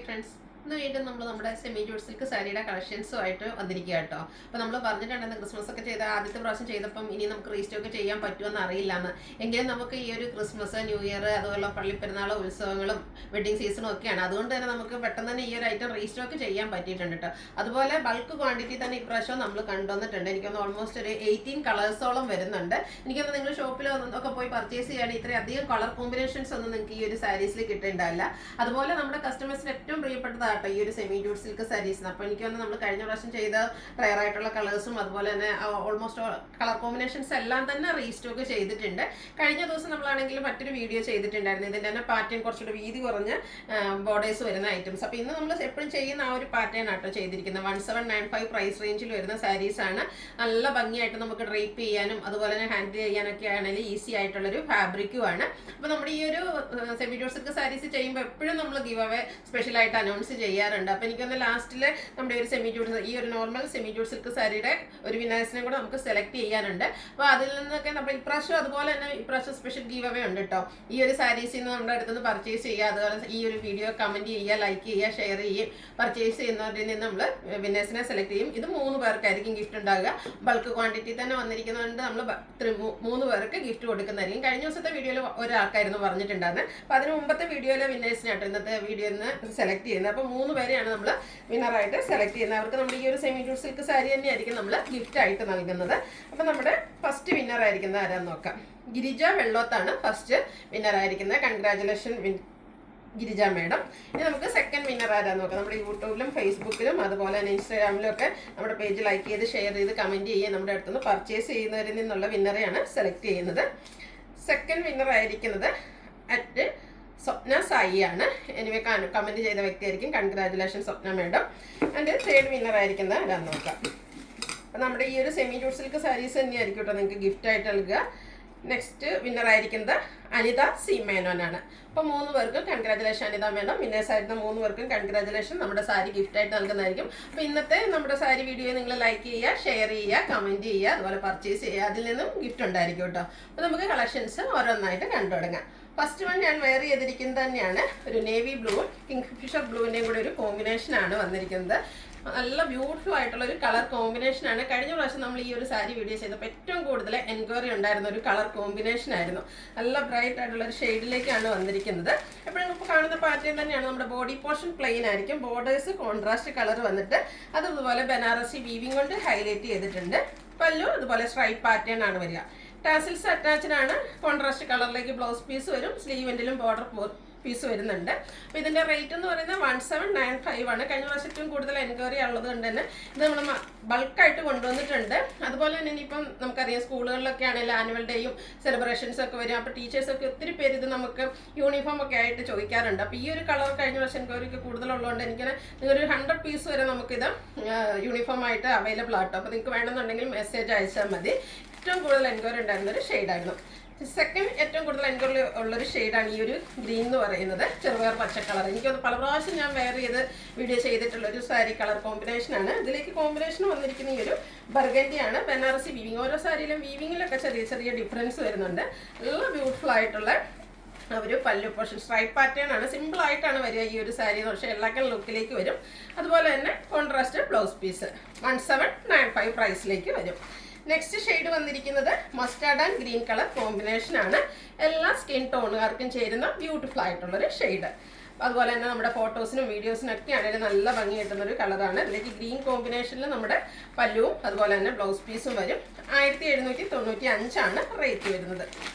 Friends, ഇന്ന് വീണ്ടും നമ്മുടെ സെമി ജൂട്ട് സിൽക്ക് സാരിയുടെ കളക്ഷൻസുമായിട്ട് വന്നിരിക്കുക കേട്ടോ. അപ്പോൾ നമ്മൾ പറഞ്ഞിട്ടുണ്ടെന്ന് ക്രിസ്മസ് ഒക്കെ ചെയ്ത ആദ്യത്തെ പ്രാവശ്യം ചെയ്തപ്പം ഇനി നമുക്ക് റീസ്റ്റോക്ക് ചെയ്യാൻ പറ്റുമെന്ന് അറിയില്ലെന്ന്. എങ്കിലും നമുക്ക് ഈ ഒരു ക്രിസ്മസ്, ന്യൂ ഇയർ, അതുപോലെ പള്ളിപ്പെരുന്നാൾ, ഉത്സവങ്ങളും വെഡിങ് സീസണും ഒക്കെയാണ്. അതുകൊണ്ട് തന്നെ നമുക്ക് പെട്ടെന്ന് തന്നെ ഈ ഒരു ഐറ്റം റീസ്റ്റോക്ക് ചെയ്യാൻ പറ്റിയിട്ടുണ്ട് കേട്ടോ. അതുപോലെ ബൾക്ക് ക്വാണ്ടിറ്റി തന്നെ ഇപ്രാവശ്യം നമ്മൾ കണ്ടുവന്നിട്ടുണ്ട്. എനിക്കൊന്ന് ഓൾമോസ്റ്റ് ഒരു 18 കളേഴ്സോളം വരുന്നുണ്ട്. എനിക്കൊന്ന് നിങ്ങൾ ഷോപ്പിൽ ഒക്കെ പോയി പർച്ചേസ് ചെയ്യുകയാണെങ്കിൽ ഇത്രയധികം കളർ കോമ്പിനേഷൻസ് ഒന്നും നിങ്ങൾക്ക് ഈ ഒരു സാരീസിൽ കിട്ടേണ്ടതല്ല. അതുപോലെ നമ്മുടെ കസ്റ്റമേഴ്സിന് ഏറ്റവും പ്രിയപ്പെട്ടതാണ് ഈ ഒരു സെമി ജൂട്ട് സിൽക്ക് സാരീസ്. അപ്പോൾ എനിക്ക് തോന്നുന്നു നമ്മൾ കഴിഞ്ഞ പ്രാവശ്യം ചെയ്ത റയർ ആയിട്ടുള്ള കളേഴ്സും അതുപോലെ തന്നെ ഓൾമോസ്റ്റ് കളർ കോമ്പിനേഷൻസ് എല്ലാം തന്നെ റീസ്റ്റോക്ക് ചെയ്തിട്ടുണ്ട്. കഴിഞ്ഞ ദിവസം നമ്മളാണെങ്കിൽ മറ്റൊരു വീഡിയോ ചെയ്തിട്ടുണ്ടായിരുന്നു. ഇതിൻ്റെ തന്നെ പാറ്റേൺ കുറച്ചുകൂടി വീതി കുറഞ്ഞ് ബോർഡേഴ്സ് വരുന്ന ഐറ്റംസ്. അപ്പോൾ ഇന്ന് നമ്മൾ എപ്പോഴും ചെയ്യുന്ന ആ ഒരു പാറ്റേൺ ആട്ടോ ചെയ്തിരിക്കുന്നത്. 1795 പ്രൈസ് റേഞ്ചിൽ വരുന്ന സാരീസാണ്. നല്ല ഭംഗിയായിട്ട് നമുക്ക് ഡ്രേപ്പ് ചെയ്യാനും അതുപോലെ തന്നെ ഹാൻഡിൽ ചെയ്യാനൊക്കെ ആണെങ്കിൽ ഈസി ആയിട്ടുള്ളൊരു ഫാബ്രിക്കുമാണ്. അപ്പോൾ നമ്മുടെ ഈ ഒരു സെമി ജൂട്ട് സിൽക്ക് സാരീസ് ചെയ്യുമ്പോൾ എപ്പോഴും നമ്മൾ ഗിവ് അവേ സ്പെഷ്യലായിട്ട് അനൗൺസ് ചെയ്യാറുണ്ട്. അപ്പോൾ എനിക്കൊന്ന് ലാസ്റ്റിൽ നമ്മുടെ ഒരു സെമി ജൂട്ട് ഈ ഒരു നോർമൽ സെമി ജൂട്ട് സിൽക്ക് സാരിയുടെ ഒരു വിന്നേഴ്സിനെ കൂടെ നമുക്ക് സെലക്ട് ചെയ്യാനുണ്ട്. അപ്പോൾ അതിൽ നിന്നൊക്കെ നമ്മൾ ഇപ്രാവശ്യം അതുപോലെ തന്നെ ഇപ്രാവശ്യം സ്പെഷ്യൽ ഗീവ് അവേ ഉണ്ട് കേട്ടോ. ഈ ഒരു സാരീസിൽ നിന്ന് നമ്മുടെ അടുത്തുനിന്ന് പർച്ചേസ് ചെയ്യുക, അതുപോലെ ഈ ഒരു വീഡിയോ കമൻറ്റ് ചെയ്യുക, ലൈക്ക് ചെയ്യുക, ഷെയർ ചെയ്യും. പർച്ചേസ് ചെയ്യുന്നവരിൽ നിന്ന് നമ്മൾ വിന്നേഴ്സിനെ സെലക്ട് ചെയ്യും. ഇത് 3 പേർക്കായിരിക്കും ഗിഫ്റ്റ് ഉണ്ടാകുക. ബൾക്ക് ക്വാണ്ടിറ്റി തന്നെ വന്നിരിക്കുന്നതുകൊണ്ട് നമ്മൾ 3 പേർക്ക് ഗിഫ്റ്റ് കൊടുക്കുന്നതായിരിക്കും. കഴിഞ്ഞ ദിവസത്തെ വീഡിയോയിൽ ഒരാൾക്കായിരുന്നു പറഞ്ഞിട്ടുണ്ടായിരുന്നത്. അപ്പോൾ അതിന് മുമ്പത്തെ വീഡിയോയിലെ വിന്നേഴ്സിനായിട്ട് ഇന്നത്തെ വീഡിയോയിൽ നിന്ന് സെലക്ട് ചെയ്യുന്നത്. അപ്പോൾ 3 പേരെയാണ് നമ്മൾ വിന്നറായിട്ട് സെലക്ട് ചെയ്യുന്നത്. അവർക്ക് നമ്മൾ ഈ ഒരു സെമി ജൂട്ട് സിൽക്ക് സാരി തന്നെയായിരിക്കും നമ്മൾ ഗിഫ്റ്റ് ആയിട്ട് നൽകുന്നത്. അപ്പോൾ നമ്മുടെ ഫസ്റ്റ് വിന്നർ ആയിരിക്കുന്നത് ആരാന്ന് നോക്കാം. ഗിരിജ വെള്ളോത്താണ് ഫസ്റ്റ് വിന്നർ ആയിരിക്കുന്നത്. Congratulation Girija madam. ഇനി നമുക്ക് സെക്കൻഡ് വിന്നർ ആരാന്ന് നോക്കാം. നമ്മുടെ യൂട്യൂബിലും ഫേസ്ബുക്കിലും അതുപോലെ തന്നെ ഇൻസ്റ്റാഗ്രാമിലും ഒക്കെ നമ്മുടെ പേജ് ലൈക്ക് ചെയ്ത് ഷെയർ ചെയ്ത് കമൻറ്റ് ചെയ്യുക. നമ്മുടെ അടുത്തുനിന്ന് പർച്ചേസ് ചെയ്യുന്നവരിൽ നിന്നുള്ള വിന്നറെയാണ് സെലക്ട് ചെയ്യുന്നത്. സെക്കൻഡ് വിന്നർ ആയിരിക്കുന്നത് അറ്റ് സ്വപ്ന സായിയാണ്. എനിവേ കമൻറ്റ് ചെയ്ത വ്യക്തിയായിരിക്കും. Congratulation Swapna madam. And third winner ആയിരിക്കുന്നത് ആരാന്ന് നോക്കാം. അപ്പം നമ്മുടെ ഈ ഒരു സെമി ജൂട്ട് സിൽക്ക് സാരീസ് തന്നെയായിരിക്കും കേട്ടോ നിങ്ങൾക്ക് ഗിഫ്റ്റായിട്ട് നൽകുക. നെക്സ്റ്റ് വിന്നർ ആയിരിക്കുന്നത് അനിത സി മേനോനാണ്. അപ്പോൾ 3 പേർക്കും കൺഗ്രാജുലേഷൻ അനിത മേഡം. വിന്നേഴ്സ് ആയിരുന്ന 3 പേർക്കും കൺഗ്രാജുലേഷൻ. നമ്മുടെ സാരി ഗിഫ്റ്റായിട്ട് നൽകുന്നതായിരിക്കും. അപ്പോൾ ഇന്നത്തെ നമ്മുടെ സാരി വീഡിയോ നിങ്ങൾ ലൈക്ക് ചെയ്യുക, ഷെയർ ചെയ്യുക, കമൻറ്റ് ചെയ്യുക, അതുപോലെ പർച്ചേസ് ചെയ്യുക. അതിൽ നിന്നും ഗിഫ്റ്റ് ഉണ്ടായിരിക്കും കേട്ടോ. അപ്പോൾ നമുക്ക് കളക്ഷൻസ് ഓരോന്നായിട്ട് കണ്ടു തുടങ്ങാം. ഫസ്റ്റ് വൺ ഞാൻ വെയർ ചെയ്തിരിക്കുന്നത് തന്നെയാണ് ഒരു നേവി ബ്ലൂവും കിങ് ഫിഷർ ബ്ലൂവിൻ്റെയും കൂടെ ഒരു കോമ്പിനേഷനാണ് വന്നിരിക്കുന്നത്. നല്ല ബ്യൂട്ടിഫുൾ ആയിട്ടുള്ള ഒരു കളർ കോമ്പിനേഷനാണ്. കഴിഞ്ഞ പ്രാവശ്യം നമ്മൾ ഈ ഒരു സാരി വീഡിയോ ചെയ്തപ്പോൾ ഏറ്റവും കൂടുതൽ എൻക്വയറി ഉണ്ടായിരുന്ന ഒരു കളർ കോമ്പിനേഷൻ ആയിരുന്നു. നല്ല ബ്രൈറ്റ് ആയിട്ടുള്ള ഒരു ഷെയ്ഡിലേക്കാണ് വന്നിരിക്കുന്നത്. എപ്പോഴും ഇപ്പോൾ കാണുന്ന പാറ്റേൺ തന്നെയാണ്. നമ്മുടെ ബോഡി പോർഷൻ പ്ലെയിൻ ആയിരിക്കും. ബോർഡേഴ്സ് കോൺട്രാസ്റ്റ് കളർ വന്നിട്ട് അതുപോലെ ബനാറസി വീവിംഗ് കൊണ്ട് ഹൈലൈറ്റ് ചെയ്തിട്ടുണ്ട്. പല്ലു അതുപോലെ സ്ട്രൈപ്പ് പാറ്റേൺ ആണ് വരിക. ടാസിൽസ് അറ്റാച്ച്ഡ് ആണ്. കോൺട്രാസ്റ്റ് കളറിലേക്ക് ബ്ലൗസ് പീസ് വരും. സ്ലീവെൻറ്റിലും ബോർഡർ പീസ് വരുന്നുണ്ട്. അപ്പോൾ ഇതിൻ്റെ റേറ്റ് എന്ന് പറയുന്നത് 1795 ആണ്. കഴിഞ്ഞ പ്രാവശ്യവും കൂടുതൽ എൻക്വയറി ഉള്ളത് കൊണ്ട് തന്നെ ഇത് നമ്മൾ ബൾക്കായിട്ട് കൊണ്ടുവന്നിട്ടുണ്ട്. അതുപോലെ തന്നെ ഇനിയിപ്പം നമുക്കറിയാം സ്കൂളുകളിലൊക്കെ ആണെങ്കിൽ ആനുവൽ ഡേയും സെലിബ്രേഷൻസും ഒക്കെ വരും. അപ്പോൾ ടീച്ചേഴ്സൊക്കെ ഒത്തിരി പേര് ഇത് നമുക്ക് യൂണിഫോം ഒക്കെ ആയിട്ട് ചോദിക്കാറുണ്ട്. അപ്പോൾ ഈ ഒരു കളർ കഴിഞ്ഞ പ്രാവശ്യം എൻക്വയറിക്ക് കൂടുതലുള്ളതുകൊണ്ട് എനിക്ക് ഒരു 100 പീസ് വരെ നമുക്കിത് യൂണിഫോം ആയിട്ട് അവൈലബിൾ ആട്ടോ. അപ്പോൾ നിങ്ങൾക്ക് വേണമെന്നുണ്ടെങ്കിൽ മെസ്സേജ് അയച്ചാൽ മതി. ഏറ്റവും കൂടുതൽ എൻക്വയറി ഉണ്ടായിരുന്നൊരു ഷെയ്ഡായിരുന്നു. സെക്കൻഡ് ഏറ്റവും കൂടുതൽ എൻക്വയറി ഉള്ളൊരു ഷെയ്ഡാണ് ഈ ഒരു ഗ്രീൻ എന്ന് പറയുന്നത്. ചെറുപയർ പച്ച കളർ. എനിക്കത് പല പ്രാവശ്യം ഞാൻ വെയർ ചെയ്ത് വീഡിയോ ചെയ്തിട്ടുള്ളൊരു സാരി കളർ കോമ്പിനേഷനാണ്. ഇതിലേക്ക് കോമ്പിനേഷൻ വന്നിരിക്കുന്ന ഈ ഒരു ബർഗൻഡിയാണ്. ബനാറസി വീവിങ്. ഓരോ സാരിയിലും വീവിങ്ങിലൊക്കെ ചെറിയ ചെറിയ ഡിഫറൻസ് വരുന്നുണ്ട്. നല്ല ബ്യൂട്ടിഫുൾ ആയിട്ടുള്ള ഒരു പല്ലു പോർഷൻ സ്ട്രൈപ്പ് പാറ്റേൺ ആണ്. സിമ്പിൾ ആയിട്ടാണ് വരിക ഈ ഒരു സാരി. പക്ഷേ എല്ലാവർക്കും ലുക്കിലേക്ക് വരും. അതുപോലെ തന്നെ കോൺട്രാസ്റ്റ് ബ്ലൗസ് പീസ് 1795 പ്രൈസിലേക്ക് വരും. നെക്സ്റ്റ് ഷെയ്ഡ് വന്നിരിക്കുന്നത് mustard and green colour combination ആണ്. എല്ലാ സ്കിൻ ടോണുകാർക്കും ചേരുന്ന ബ്യൂട്ടിഫുൾ ആയിട്ടുള്ളൊരു ഷെയ്ഡ്. അതുപോലെ തന്നെ നമ്മുടെ ഫോട്ടോസിനും വീഡിയോസിനൊക്കെ ആണെങ്കിലും നല്ല ഭംഗി കിട്ടുന്നൊരു കളറാണ്. ഇതിലേക്ക് ഗ്രീൻ കോമ്പിനേഷനിൽ നമ്മുടെ പല്ലുവും അതുപോലെ തന്നെ ബ്ലൗസ് പീസും വരും. 1795 ആണ് റേറ്റ് വരുന്നത്.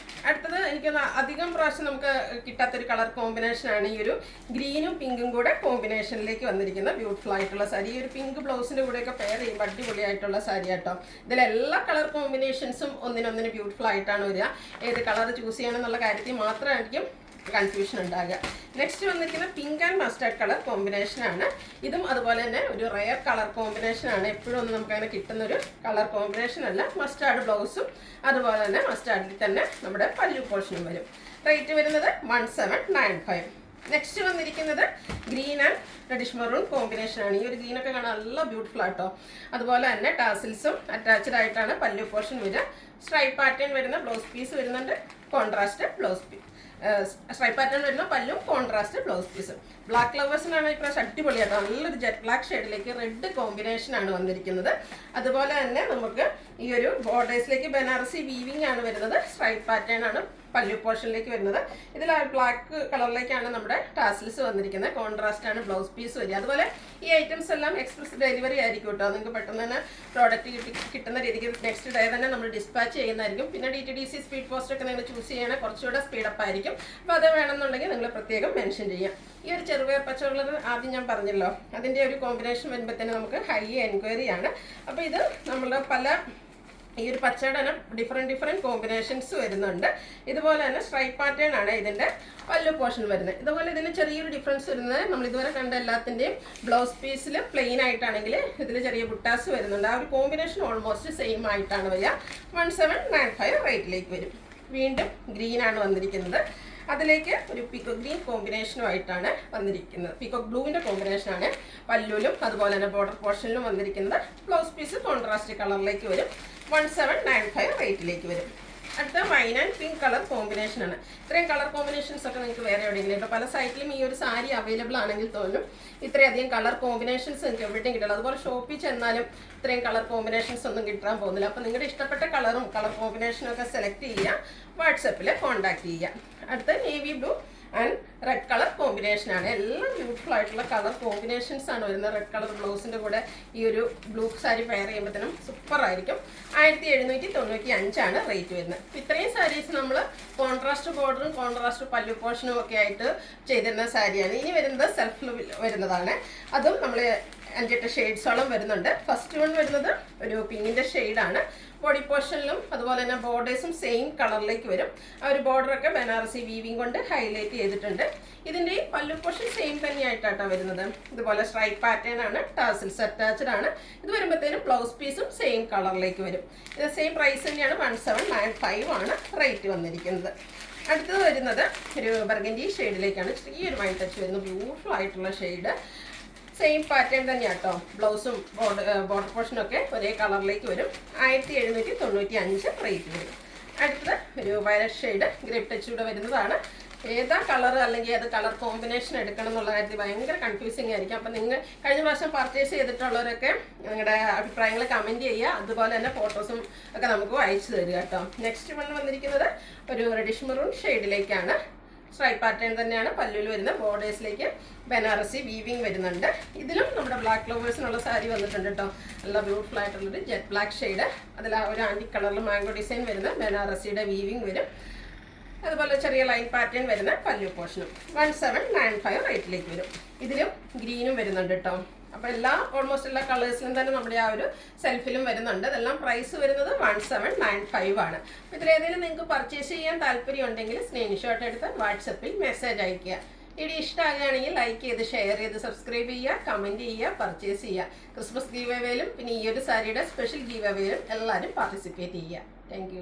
അടുത്തത് എനിക്കൊന്ന് അധികം പ്രാവശ്യം നമുക്ക് കിട്ടാത്തൊരു കളർ കോമ്പിനേഷനാണ് ഈ ഒരു ഗ്രീനും പിങ്കും കൂടെ കോമ്പിനേഷനിലേക്ക് വന്നിരിക്കുന്ന ബ്യൂട്ടിഫുൾ ആയിട്ടുള്ള സാരി. ഈ ഒരു പിങ്ക് ബ്ലൗസിൻ്റെ കൂടെയൊക്കെ പെയർ ചെയ്യുമ്പോൾ അടിപൊളിയായിട്ടുള്ള സാരി കേട്ടോ. ഇതിലെല്ലാ കളർ കോമ്പിനേഷൻസും ഒന്നിനൊന്നിന് ബ്യൂട്ടിഫുൾ ആയിട്ടാണ് വരിക. ഏത് കളർ ചൂസ് ചെയ്യണമെന്നുള്ള കാര്യത്തിൽ മാത്രമായിരിക്കും കൺഫ്യൂഷൻ ഉണ്ടാകുക. നെക്സ്റ്റ് വന്നിരിക്കുന്ന പിങ്ക് ആൻഡ് മസ്റ്റാർഡ് കളർ കോമ്പിനേഷനാണ്. ഇതും അതുപോലെ തന്നെ ഒരു റെയർ കളർ കോമ്പിനേഷനാണ്. എപ്പോഴും ഒന്നും നമുക്കങ്ങനെ കിട്ടുന്നൊരു കളർ കോമ്പിനേഷൻ അല്ല. മസ്റ്റാർഡ് ബ്ലൗസും അതുപോലെ തന്നെ മസ്റ്റാർഡിൽ തന്നെ നമ്മുടെ പല്ലു പോർഷനും വരും. റേറ്റ് വരുന്നത് 1795. നെക്സ്റ്റ് വന്നിരിക്കുന്നത് ഗ്രീൻ ആൻഡ് റെഡിഷ് മെറൂൺ കോമ്പിനേഷനാണ്. ഈ ഒരു ഗ്രീനൊക്കെ കാണാൻ നല്ല ബ്യൂട്ടിഫുൾ ആട്ടോ. അതുപോലെ തന്നെ ടാസിൽസും അറ്റാച്ച്ഡ് ആയിട്ടാണ് പല്ലു പോർഷൻ വരിക. സ്ട്രൈപ്പ് പാറ്റേൺ വരുന്ന ബ്ലൗസ് പീസ് വരുന്നുണ്ട്. കോൺട്രാസ്റ്റ് സ്ട്രൈപ്പ് പാറ്റേൺ വരുന്ന പല്ലും കോൺട്രാസ്റ്റ് ബ്ലൗസ് പീസും. ബ്ലാക്ക് ലവേഴ്സിനാണ് ഇപ്രാവശ്യം അടിപൊളിയാട്ടോ. നല്ലൊരു ജെറ്റ് ബ്ലാക്ക് ഷെയ്ഡിലേക്ക് റെഡ് കോമ്പിനേഷൻ ആണ് വന്നിരിക്കുന്നത്. അതുപോലെ തന്നെ നമുക്ക് ഈ ഒരു ബോർഡേഴ്സിലേക്ക് ബനാറസി വീവിംഗ് ആണ് വരുന്നത്. സ്ട്രൈപ്പ് പാറ്റേൺ ആണ് പല്ലു പോർഷനിലേക്ക് വരുന്നത്. ഇതിൽ ബ്ലാക്ക് കളറിലേക്കാണ് നമ്മുടെ ടാസിൽസ് വന്നിരിക്കുന്നത്. കോൺട്രാസ്റ്റ് ആണ് ബ്ലൗസ് പീസ് വരിക. അതുപോലെ ഈ ഐറ്റംസ് എല്ലാം എക്സ്പ്രസ് ഡെലിവറി ആയിരിക്കും കേട്ടോ. നിങ്ങൾക്ക് പെട്ടെന്ന് തന്നെ പ്രോഡക്റ്റ് കിട്ടുന്ന രീതിക്ക് നെക്സ്റ്റ് ഡേ തന്നെ നമ്മൾ ഡിസ്പാച്ച് ചെയ്യുന്നതായിരിക്കും. പിന്നെ DTDC സ്പീഡ് പോസ്റ്റ് ഒക്കെ നിങ്ങൾ ചൂസ് ചെയ്യണമെങ്കിൽ കുറച്ചുകൂടെ സ്പീഡപ്പ് ആയിരിക്കും. അപ്പോൾ അത് വേണമെന്നുണ്ടെങ്കിൽ നിങ്ങൾ പ്രത്യേകം മെൻഷൻ ചെയ്യാം. ഈ ഒരു ചെറുപയർ പച്ച കളർ ആദ്യം ഞാൻ പറഞ്ഞല്ലോ, അതിൻ്റെ ഒരു കോമ്പിനേഷൻ വരുമ്പോഴത്തേന് നമുക്ക് ഹൈ എൻക്വയറി ആണ്. അപ്പോൾ ഇത് നമ്മൾ പല ഈ ഒരു പച്ചയുടെ തന്നെ ഡിഫറെൻറ്റ് കോമ്പിനേഷൻസ് വരുന്നുണ്ട്. ഇതുപോലെ തന്നെ സ്ട്രൈപ്പ് പാറ്റേൺ ആണ് ഇതിൻ്റെ പല്ലു പോർഷൻ വരുന്നത്. ഇതുപോലെ ഇതിന് ചെറിയൊരു ഡിഫറൻസ് വരുന്നത് നമ്മൾ ഇതുവരെ കണ്ട എല്ലാത്തിൻ്റെയും ബ്ലൗസ് പീസിൽ പ്ലെയിൻ ആയിട്ടാണെങ്കിൽ ഇതിൽ ചെറിയ ബുട്ടാസ് വരുന്നുണ്ട്. ആ ഒരു കോമ്പിനേഷൻ ഓൾമോസ്റ്റ് സെയിം ആയിട്ടാണ് വരിക. 1795 റേറ്റിലേക്ക് വരും. വീണ്ടും ഗ്രീനാണ് വന്നിരിക്കുന്നത്. അതിലേക്ക് ഒരു പീക്കോ ഗ്രീൻ കോമ്പിനേഷനുമായിട്ടാണ് വന്നിരിക്കുന്നത്. പീക്കോ ബ്ലൂവിൻ്റെ കോമ്പിനേഷനാണ് പല്ലുവിലും അതുപോലെ തന്നെ ബോർഡർ പോർഷനിലും വന്നിരിക്കുന്നത്. ബ്ലൗസ് പീസ് കോൺട്രാസ്റ്റ് കളറിലേക്ക് വരും. 1795 റേറ്റിലേക്ക് വരും. അടുത്ത വൈൻ ആൻഡ് പിങ്ക് കളർ കോമ്പിനേഷനാണ്. ഇത്രയും കളർ കോമ്പിനേഷൻസ് ഒക്കെ നിങ്ങൾക്ക് വേറെ എവിടെയെങ്കിലും ഇപ്പോൾ പല സൈറ്റിലും ഈ ഒരു സാരി അവൈലബിൾ ആണെങ്കിൽ തോന്നും ഇത്രയധികം കളർ കോമ്പിനേഷൻസ് നിങ്ങൾക്ക് എവിടെയും കിട്ടില്ല. അതുപോലെ ഷോപ്പിൽ ചെന്നാലും ഇത്രയും കളർ കോമ്പിനേഷൻസ് ഒന്നും കിട്ടാൻ പോകുന്നില്ല. അപ്പോൾ നിങ്ങളുടെ ഇഷ്ടപ്പെട്ട കളറും കളർ കോമ്പിനേഷനും ഒക്കെ സെലക്ട് ചെയ്യുക, വാട്സപ്പിൽ കോൺടാക്ട് ചെയ്യുക. അടുത്ത navy blue and red colour കോമ്പിനേഷനാണ്. എല്ലാം ബ്യൂട്ടിഫുൾ ആയിട്ടുള്ള കളർ കോമ്പിനേഷൻസ് ആണ് വരുന്നത്. റെഡ് കളർ ബ്ലൗസിൻ്റെ കൂടെ ഈ ഒരു ബ്ലൂ സാരി പെയർ ചെയ്യുമ്പോഴത്തേനും സൂപ്പറായിരിക്കും. 1795 റേറ്റ് വരുന്നത്. ഇത്രയും സാരീസ് നമ്മൾ കോൺട്രാസ്റ്റ് ബോർഡറും കോൺട്രാസ്റ്റ് പല്ലു പോർഷനും ഒക്കെ ആയിട്ട് ചെയ്തിരുന്ന സാരിയാണ്. ഇനി വരുന്നത് സെൽഫ് വരുന്നതാണ്. അതും നമ്മൾ 5-8 ഷെയ്ഡ്സോളം വരുന്നുണ്ട്. ഫസ്റ്റ് വൺ വരുന്നത് ഒരു പിങ്കിൻ്റെ ഷെയ്ഡാണ്. ബോഡി പോർഷനിലും അതുപോലെ തന്നെ ബോർഡേഴ്സും സെയിം കളറിലേക്ക് വരും. ആ ഒരു ബോർഡറൊക്കെ ബനാറസി വീവിംഗ് കൊണ്ട് ഹൈലൈറ്റ് ചെയ്തിട്ടുണ്ട്. ഇതിൻ്റെ പല്ലു പോർഷൻ സെയിം തന്നെയായിട്ടാണ് വരുന്നത്. ഇതുപോലെ സ്ട്രൈപ്പ് പാറ്റേൺ ആണ്, ടാസിൽസ് അറ്റാച്ച്ഡ് ആണ്. ഇത് വരുമ്പോഴത്തേനും ബ്ലൗസ് പീസും സെയിം കളറിലേക്ക് വരും. ഇത് സെയിം പ്രൈസ് തന്നെയാണ്. 1795 ആണ് റേറ്റ് വന്നിരിക്കുന്നത്. അടുത്തത് വരുന്നത് ഒരു ബർഗൻഡി ഷെയ്ഡിലേക്കാണ്. ചെറിയൊരു വൈൻ ടച്ച് വരുന്നത്. ബ്യൂട്ടിഫുൾ ആയിട്ടുള്ള ഷെയ്ഡ്. സെയിം പാറ്റേൺ തന്നെയാണ് കേട്ടോ. ബ്ലൗസും ബോർഡർ പോർഷനൊക്കെ ഒരേ കളറിലേക്ക് വരും. 1795 റേറ്റ് വരും. അടുത്തത് ഒരു വയലറ്റ് ഷെയ്ഡ് ഗ്രേപ്പ് ടച്ച് കൂടെ വരുന്നതാണ്. ഏതാ കളർ അല്ലെങ്കിൽ ഏത് കളർ കോമ്പിനേഷൻ എടുക്കണം എന്നുള്ള കാര്യത്തിൽ ഭയങ്കര കൺഫ്യൂസിങ് ആയിരിക്കും. അപ്പം നിങ്ങൾ കഴിഞ്ഞ പ്രാവശ്യം പർച്ചേസ് ചെയ്തിട്ടുള്ളവരൊക്കെ നിങ്ങളുടെ അഭിപ്രായങ്ങൾ കമൻറ്റ് ചെയ്യുക. അതുപോലെ തന്നെ ഫോട്ടോസും ഒക്കെ നമുക്ക് അയച്ചു തരിക കേട്ടോ. നെക്സ്റ്റ് വന്നിരിക്കുന്നത് ഒരു റെഡിഷ് മെറൂൺ ഷെയ്ഡിലേക്കാണ്. സ്ട്രൈപ്പ് പാറ്റേൺ തന്നെയാണ് പല്ലുവിൽ വരുന്ന. ബോർഡേഴ്സിലേക്ക് ബനാറസി വീവിംഗ് വരുന്നുണ്ട്. ഇതിലും നമ്മുടെ ബ്ലാക്ക് ലവേഴ്സിനുള്ള സാരി വന്നിട്ടുണ്ട് കേട്ടോ. നല്ല ബ്യൂട്ടിഫുൾ ആയിട്ടുള്ളൊരു ജെറ്റ് ബ്ലാക്ക് ഷെയ്ഡ്. അതിൽ ആ ഒരു ആൻറ്റി കളറിൽ മാംഗോ ഡിസൈൻ വരുന്ന ബനാറസിയുടെ വീവിംഗ് വരും. അതുപോലെ ചെറിയ ലൈൻ പാറ്റേൺ വരുന്ന പല്ലു പോർഷനും 1795 റേറ്റിലേക്ക് വരും. ഇതിലും ഗ്രീനും വരുന്നുണ്ട് കേട്ടോ. അപ്പോൾ ഓൾമോസ്റ്റ് എല്ലാ കളേഴ്സിലും തന്നെ നമ്മുടെ ആ ഒരു സെൽഫിലും വരുന്നുണ്ട്. ഇതെല്ലാം പ്രൈസ് വരുന്നത് 1795 ആണ്. അപ്പോൾ ഇതിലേതെങ്കിലും നിങ്ങൾക്ക് പർച്ചേസ് ചെയ്യാൻ താല്പര്യം ഉണ്ടെങ്കിൽ സ്ക്രീൻഷോട്ട് എടുത്ത് വാട്സപ്പിൽ മെസ്സേജ് അയയ്ക്കുക. വീഡിയോ ഇഷ്ടമാകുകയാണെങ്കിൽ ലൈക്ക് ചെയ്ത് ഷെയർ ചെയ്ത് സബ്സ്ക്രൈബ് ചെയ്യുക, കമൻറ്റ് ചെയ്യുക, പർച്ചേസ് ചെയ്യുക. ക്രിസ്മസ് ഗീവ് അവേയിലും പിന്നെ ഈ ഒരു സാരിയുടെ സ്പെഷ്യൽ ഗീവ് അവേയിലും എല്ലാവരും പാർട്ടിസിപ്പേറ്റ് ചെയ്യുക. താങ്ക്